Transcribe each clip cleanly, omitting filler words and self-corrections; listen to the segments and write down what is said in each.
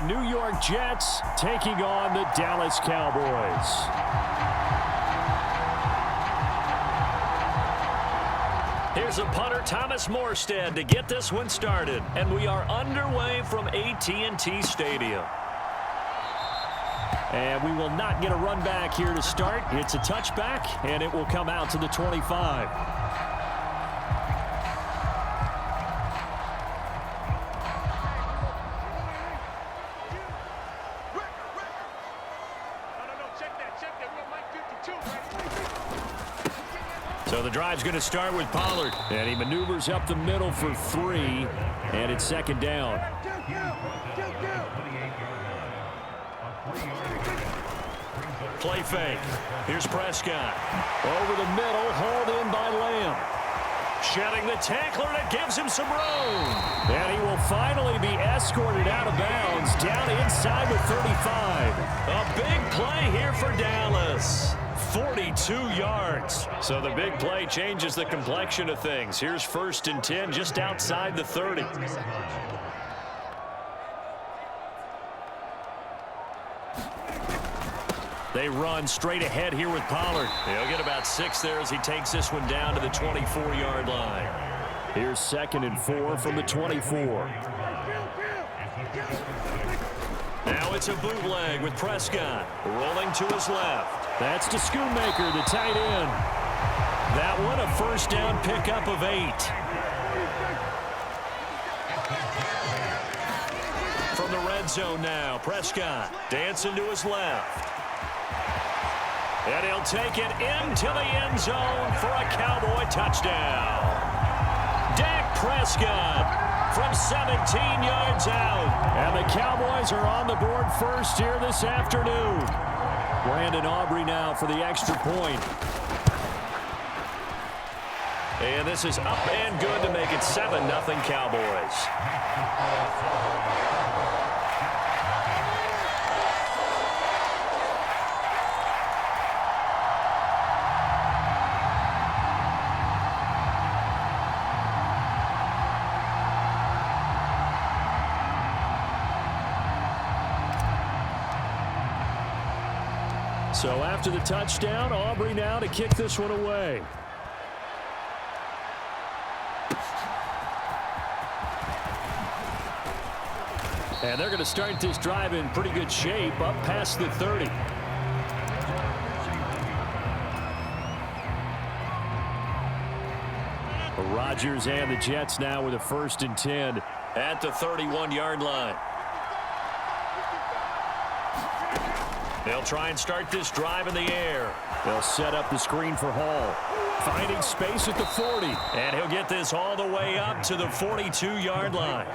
New York Jets taking on the Dallas Cowboys. Here's a punter, Thomas Morstead, to get this one started. And we are underway from AT&T Stadium. And we will not get a run back here to start. It's a touchback, and it will come out to the 25. So the drive's going to start with Pollard. And he maneuvers up the middle for 3. And it's second down. Play fake. Here's Prescott. Over the middle, hauled in by Lamb. Shedding the tackler, that gives him some room. And he will finally be escorted out of bounds down inside the 35. A big play here for Dallas. 42 yards. So the big play changes the complexion of things. Here's 1st and 10 just outside the 30. They run straight ahead here with Pollard. He'll get about 6 there as he takes this one down to the 24-yard line. Here's 2nd and 4 from the 24. Now it's a bootleg with Prescott rolling to his left. That's to Schoonmaker, the tight end. That one a first down pickup of 8. From the red zone now, Prescott dancing to his left. And he'll take it into the end zone for a Cowboy touchdown. Dak Prescott from 17 yards out. And the Cowboys are on the board first here this afternoon. Brandon Aubrey now for the extra point. And this is up and good to make it 7-0 Cowboys. So after the touchdown, Aubrey now to kick this one away. And they're going to start this drive in pretty good shape up past the 30. Rodgers and the Jets now with a 1st and 10 at the 31-yard line. They'll try and start this drive in the air. They'll set up the screen for Hall. Finding space at the 40. And he'll get this all the way up to the 42-yard line.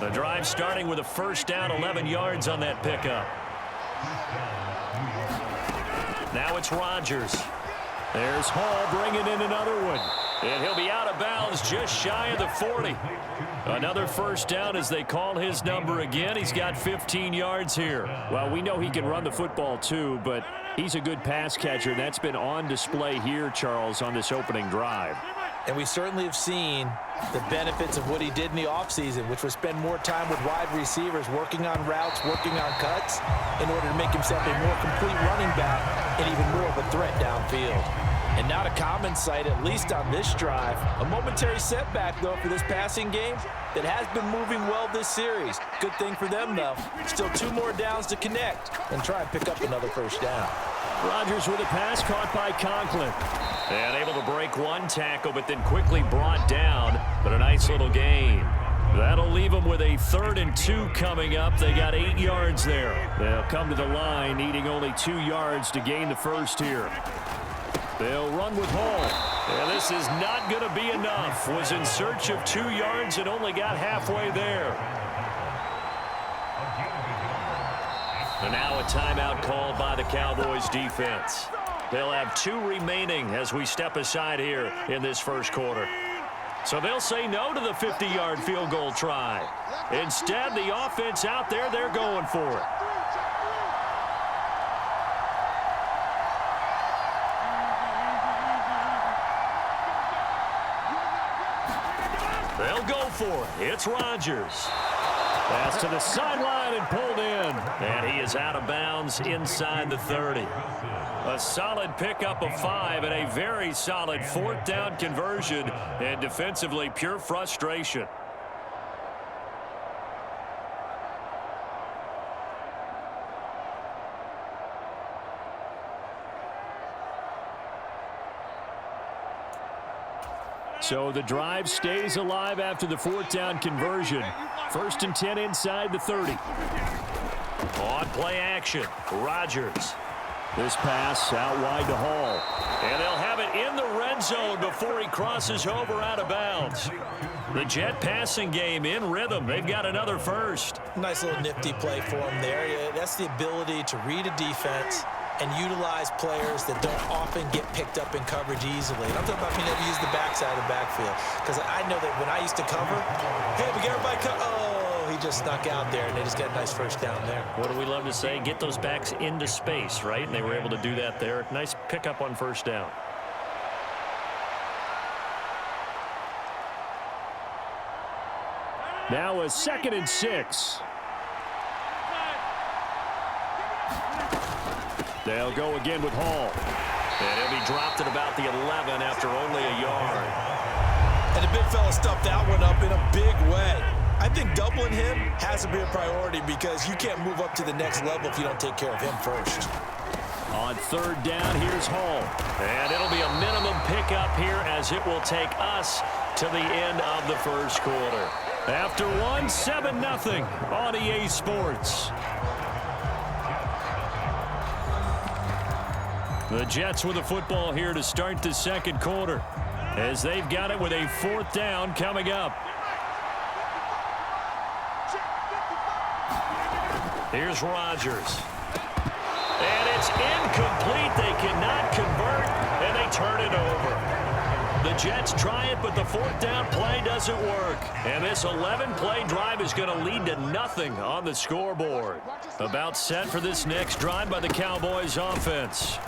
The drive starting with a first down, 11 yards on that pickup. Now it's Rodgers. There's Hall bringing in another one. And he'll be out of bounds just shy of the 40. Another first down as they call his number again. He's got 15 yards here. Well, we know he can run the football too, but he's a good pass catcher. That's been on display here, Charles, on this opening drive. And we certainly have seen the benefits of what he did in the offseason, which was spend more time with wide receivers, working on routes, working on cuts, in order to make himself a more complete running back and even more of a threat downfield. And not a common sight, at least on this drive. A momentary setback, though, for this passing game that has been moving well this series. Good thing for them, though. Still 2 more downs to connect and try and pick up another first down. Rodgers with a pass caught by Conklin. And able to break one tackle, but then quickly brought down. But a nice little gain. That'll leave them with a 3rd and 2 coming up. They got 8 yards there. They'll come to the line, needing only 2 yards to gain the first here. They'll run with Hall. And this is not going to be enough. Was in search of 2 yards and only got halfway there. And now a timeout called by the Cowboys defense. They'll have 2 remaining as we step aside here in this first quarter. So they'll say no to the 50-yard field goal try. Instead, the offense out there, they're going for it. They'll go for it. It's Rodgers. Pass to the sideline and pulled in. And he is out of bounds inside the 30. A solid pickup of 5 and a very solid 4th down conversion, and defensively pure frustration. So the drive stays alive after the 4th down conversion. 1st and 10 inside the 30. On play action, Rodgers. This pass out wide to Hall. And they'll have it in the red zone before he crosses over out of bounds. The Jet passing game in rhythm. They've got another first. Nice little nifty play for him there. Yeah, that's the ability to read a defense and utilize players that don't often get picked up in coverage easily. And I'm talking about being able to use the backside of the backfield. Because I know that when I used to cover, hey, we got everybody he just snuck out there, and they just got a nice first down there. What do we love to say? Get those backs into space, right? And they were able to do that there. Nice pickup on first down. Now a 2nd and 6. They'll go again with Hall. And he'll be dropped at about the 11 after only a yard. And the big fella stuffed that one up in a big way. I think doubling him has to be a priority because you can't move up to the next level if you don't take care of him first. On 3rd down, here's Hall. And it'll be a minimum pickup here as it will take us to the end of the first quarter. After one, 7-0 on EA Sports. The Jets with the football here to start the second quarter as they've got it with a 4th down coming up. Here's Rodgers. And it's incomplete. They cannot convert, and they turn it over. The Jets try it, but the 4th down play doesn't work. And this 11-play drive is going to lead to nothing on the scoreboard. About set for this next drive by the Cowboys offense.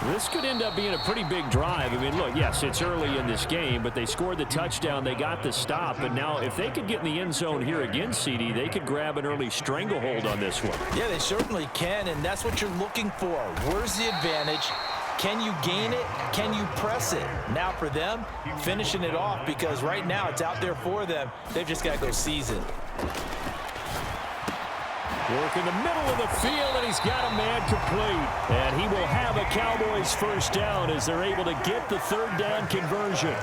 This could end up being a pretty big drive. I mean, look, yes, it's early in this game, but they scored the touchdown. They got the stop. And now if they could get in the end zone here again, CD, they could grab an early stranglehold on this one. Yeah, they certainly can, and that's what you're looking for. Where's the advantage? Can you gain it? Can you press it? Now for them, finishing it off because right now it's out there for them. They've just got to go seize it. Work in the middle of the field, and he's got a man complete. And he will have a Cowboys first down as they're able to get the 3rd down conversion.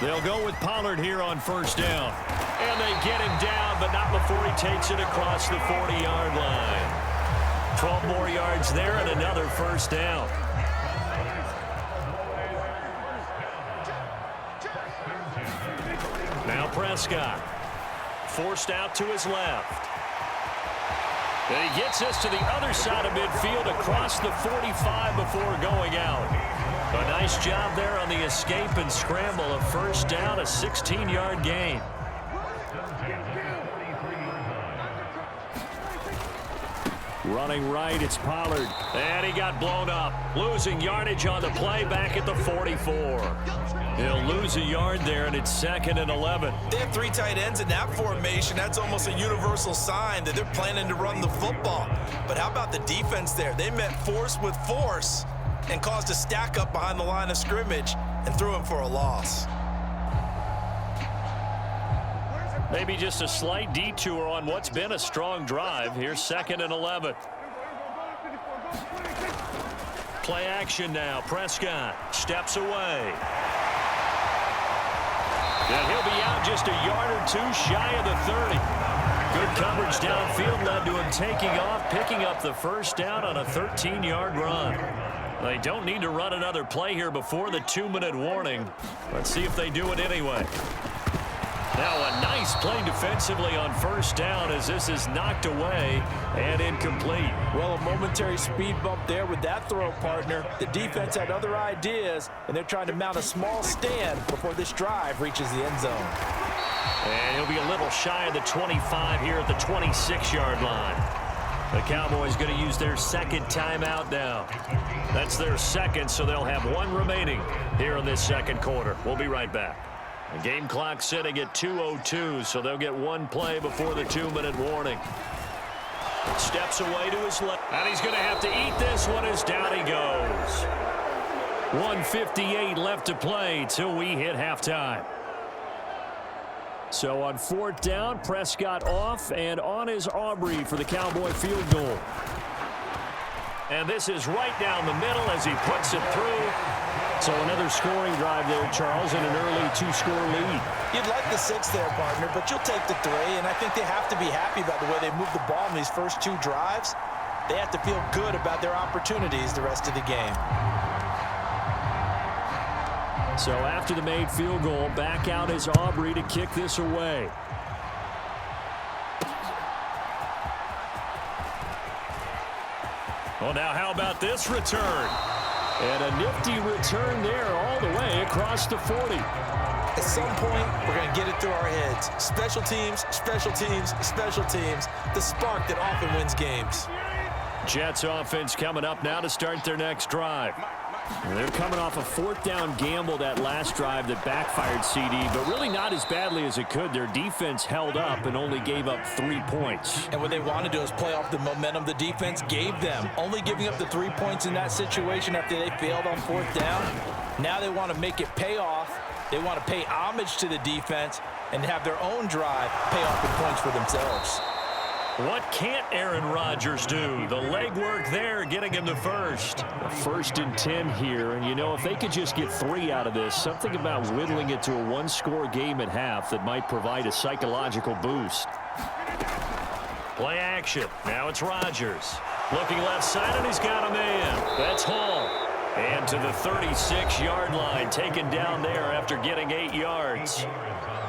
They'll go with Pollard here on first down. And they get him down, but not before he takes it across the 40-yard line. 12 more yards there and another first down. Now Prescott. Forced out to his left. And he gets us to the other side of midfield across the 45 before going out. A nice job there on the escape and scramble. A first down, a 16-yard gain. Running right, it's Pollard. And he got blown up. Losing yardage on the play back at the 44. He'll lose a yard there, and it's 2nd and 11. They have 3 tight ends in that formation. That's almost a universal sign that they're planning to run the football. But how about the defense there? They met force with force and caused a stack up behind the line of scrimmage and threw him for a loss. Maybe just a slight detour on what's been a strong drive. Here's 2nd and 11. Play action now. Prescott steps away. And he'll be out just a yard or 2 shy of the 30. Good coverage downfield led to him taking off, picking up the first down on a 13-yard run. They don't need to run another play here before the 2-minute warning. Let's see if they do it anyway. Now a nice play defensively on first down as this is knocked away and incomplete. Well, a momentary speed bump there with that throw, partner. The defense had other ideas, and they're trying to mount a small stand before this drive reaches the end zone. And he'll be a little shy of the 25 here at the 26-yard line. The Cowboys going to use their 2nd timeout now. That's their 2nd, so they'll have 1 remaining here in this 2nd quarter. We'll be right back. The game clock sitting at 2:02, so they'll get one play before the 2-minute warning. Steps away to his left, and he's going to have to eat this one as down he goes. 1:58 left to play till we hit halftime. So on 4th down, Prescott off, and on is Aubrey for the Cowboy field goal. And this is right down the middle as he puts it through. So another scoring drive there, Charles, and an early 2-score lead. You'd like the 6 there, partner, but you'll take the 3, and I think they have to be happy about the way they moved the ball in these first 2 drives. They have to feel good about their opportunities the rest of the game. So after the made field goal, back out is Aubrey to kick this away. Well, now how about this return? And a nifty return there all the way across the 40. At some point, we're going to get it through our heads. Special teams, special teams, special teams. The spark that often wins games. Jets offense coming up now to start their next drive. And they're coming off a 4th down gamble that last drive that backfired CD, but really not as badly as it could. Their defense held up and only gave up 3 points. And what they want to do is play off the momentum the defense gave them. Only giving up the 3 points in that situation after they failed on 4th down. Now they want to make it pay off. They want to pay homage to the defense and have their own drive pay off the points for themselves. What can't Aaron Rodgers do? The legwork there getting him to first. 1st and 10 here, and you know, if they could just get 3 out of this, something about whittling it to a 1-score game at half that might provide a psychological boost. Play action. Now it's Rodgers. Looking left side, and he's got a man. That's Hall. And to the 36-yard line, taken down there after getting 8 yards.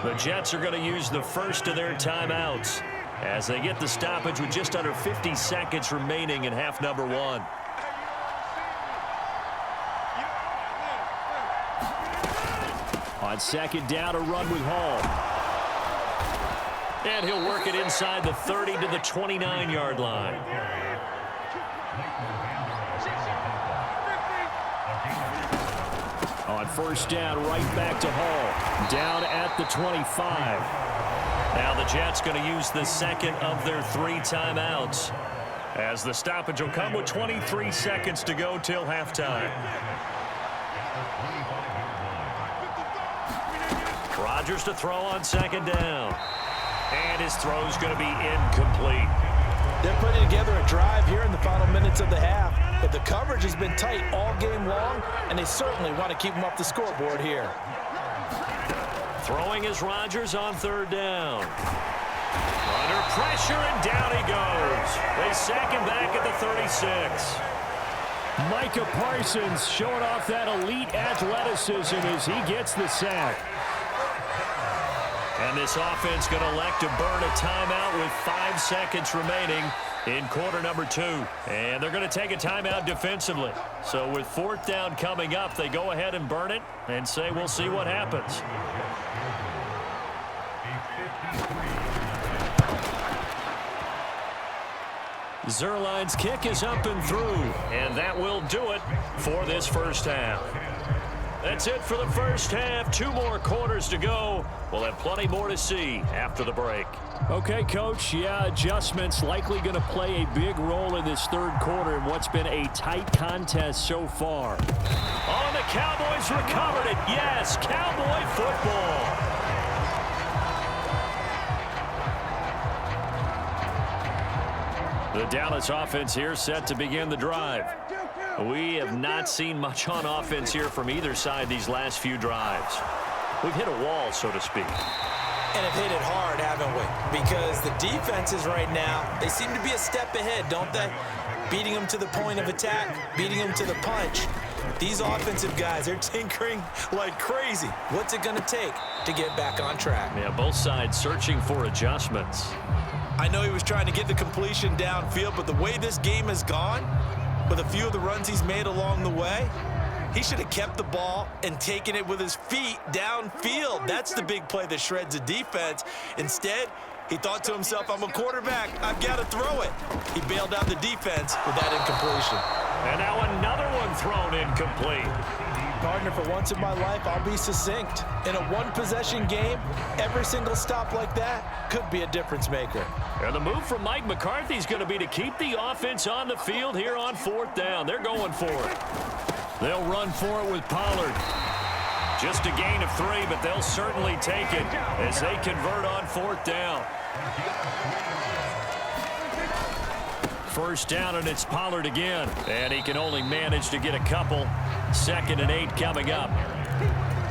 The Jets are going to use the first of their timeouts as they get the stoppage with just under 50 seconds remaining in half number 1. On 2nd down, a run with Hall. And he'll work it inside the 30 to the 29-yard line. On 1st down, right back to Hall. Down at the 25. Now the Jets going to use the second of their 3 timeouts, as the stoppage will come with 23 seconds to go till halftime. Rodgers to throw on 2nd down. And his throw's going to be incomplete. They're putting together a drive here in the final minutes of the half, but the coverage has been tight all game long, and they certainly want to keep them up the scoreboard here. Throwing is Rodgers on 3rd down. Under pressure, and down he goes. They sack him back at the 36. Micah Parsons showing off that elite athleticism as he gets the sack. And this offense going to elect to burn a timeout with 5 seconds remaining in quarter number 2. And they're going to take a timeout defensively. So with 4th down coming up, they go ahead and burn it and say we'll see what happens. Zerline's kick is up and through, and that will do it for this first half. That's it for the first half. 2 more quarters to go. We'll have plenty more to see after the break. Okay, Coach. Yeah, adjustments likely going to play a big role in this 3rd quarter in what's been a tight contest so far. Oh, and the Cowboys recovered it. Yes, Cowboy football. The Dallas offense here set to begin the drive. We have not seen much on offense here from either side these last few drives. We've hit a wall, so to speak. And have hit it hard, haven't we? Because the defenses right now, they seem to be a step ahead, don't they? Beating them to the point of attack, beating them to the punch. These offensive guys, they're tinkering like crazy. What's it going to take to get back on track? Yeah, both sides searching for adjustments. I know he was trying to get the completion downfield, but the way this game has gone, with a few of the runs he's made along the way, he should have kept the ball and taken it with his feet downfield. That's the big play that shreds a defense. Instead, he thought to himself, I'm a quarterback. I've got to throw it. He bailed out the defense with that incompletion. And now another one thrown incomplete. Partner, for once in my life, I'll be succinct. In a one-possession game, every single stop like that could be a difference maker. And the move from Mike McCarthy is going to be to keep the offense on the field here on 4th down. They're going for it. They'll run for it with Pollard. Just a gain of 3, but they'll certainly take it as they convert on 4th down. 1st down, and it's Pollard again. And he can only manage to get a couple. 2nd and 8 coming up.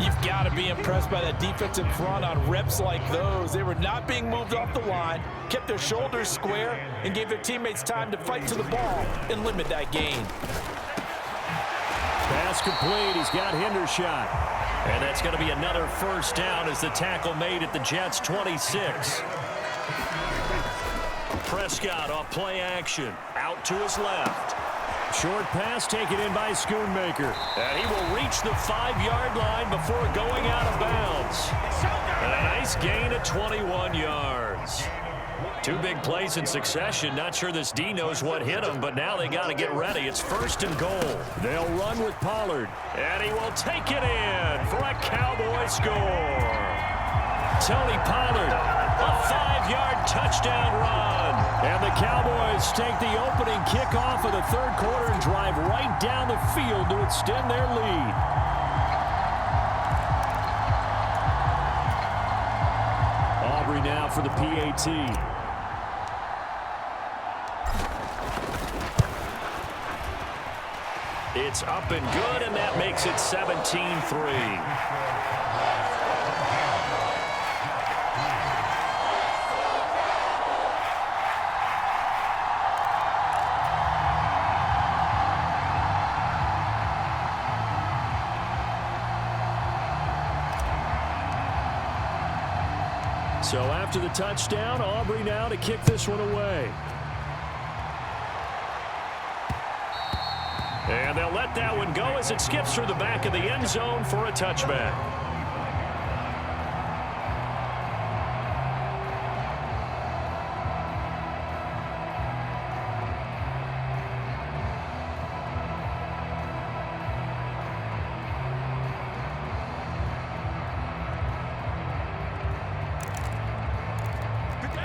You've got to be impressed by that defensive front on reps like those. They were not being moved off the line, kept their shoulders square, and gave their teammates time to fight to the ball and limit that gain. Pass complete. He's got Hendershot. And that's going to be another 1st down as the tackle made at the Jets' 26. Prescott off play action. Out to his left. Short pass taken in by Schoonmaker. And he will reach the 5-yard line before going out of bounds. And a nice gain of 21 yards. 2 big plays in succession. Not sure this D knows what hit him, but now they got to get ready. It's 1st and goal. They'll run with Pollard. And he will take it in for a Cowboy score. Tony Pollard, a 5-yard touchdown run. And the Cowboys take the opening kickoff of the 3rd quarter and drive right down the field to extend their lead. Aubrey now for the PAT. It's up and good, and that makes it 17-3. So after the touchdown, Aubrey now to kick this one away. And they'll let that one go as it skips through the back of the end zone for a touchback.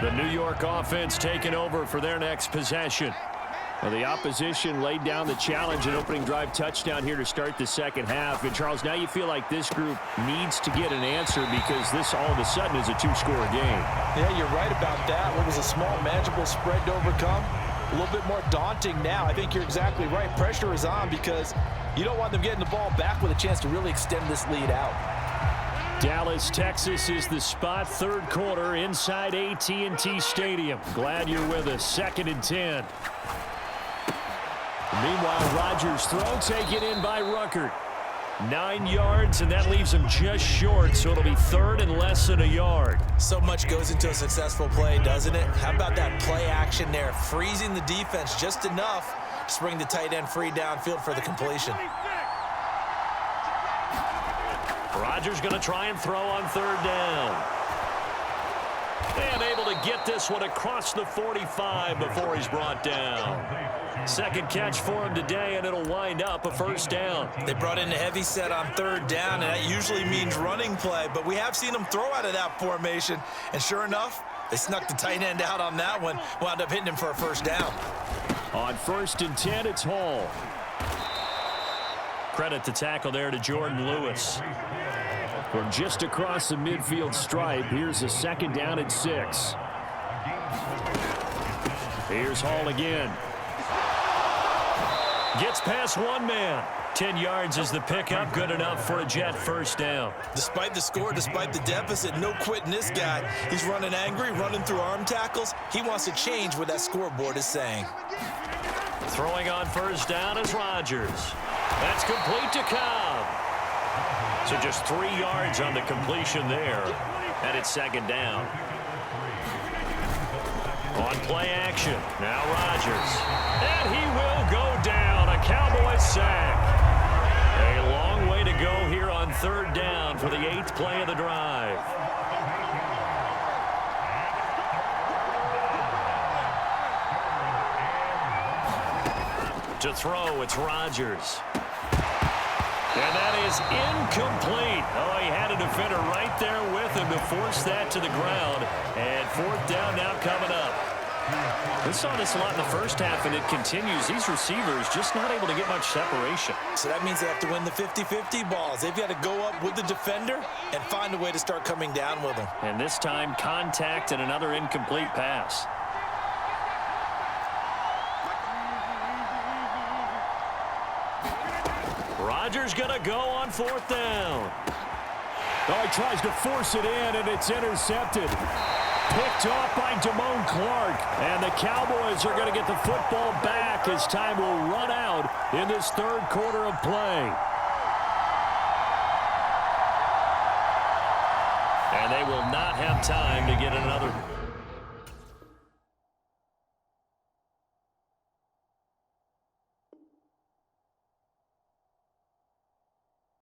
The New York offense taking over for their next possession. Well, the opposition laid down the challenge, an opening drive touchdown here to start the 2nd half. And, Charles, now you feel like this group needs to get an answer because this all of a sudden is a 2-score game. Yeah, you're right about that. What was a small, manageable spread to overcome? A little bit more daunting now. I think you're exactly right. Pressure is on because you don't want them getting the ball back with a chance to really extend this lead out. Dallas, Texas is the spot. 3rd quarter inside AT&T Stadium. Glad you're with us. 2nd and 10. Meanwhile, Rodgers' throw taken in by Ruckert. 9 yards, and that leaves him just short, so it'll be 3rd and less than a yard. So much goes into a successful play, doesn't it? How about that play action there? Freezing the defense just enough to bring the tight end free downfield for the completion. Rodgers going to try and throw on 3rd down. And able to get this one across the 45 before he's brought down. 2nd catch for him today, and it'll wind up a 1st down. They brought in a heavy set on 3rd down, and that usually means running play, but we have seen them throw out of that formation, and sure enough, they snuck the tight end out on that one, wound up hitting him for a 1st down. On 1st and 10, it's Hall. Credit the tackle there to Jordan Lewis. From just across the midfield stripe, here's a 2nd down and 6. Here's Hall again. Gets past one man. 10 yards is the pickup. Good enough for a Jet 1st down. Despite the score, despite the deficit, no quitting this guy. He's running angry, running through arm tackles. He wants to change what that scoreboard is saying. Throwing on 1st down is Rodgers. That's complete to Cobb. So just 3 yards on the completion there. And it's 2nd down. On play action. Now Rodgers. And he will go down. A Cowboy sack. A long way to go here on 3rd down for the 8th play of the drive. To throw, it's Rodgers. And that is incomplete. Oh, he had a defender right there with him to force that to the ground. And fourth down now coming up. We saw this a lot in the first half, and it continues. These receivers just not able to get much separation. So that means they have to win the 50-50 balls. They've got to go up with the defender and find a way to start coming down with them. And this time, contact and another incomplete pass. Rodgers going to go on fourth down. Oh, he tries to force it in, and it's intercepted. Picked off by Damone Clark. And the Cowboys are going to get the football back as time will run out in this third quarter of play. And they will not have time to get another.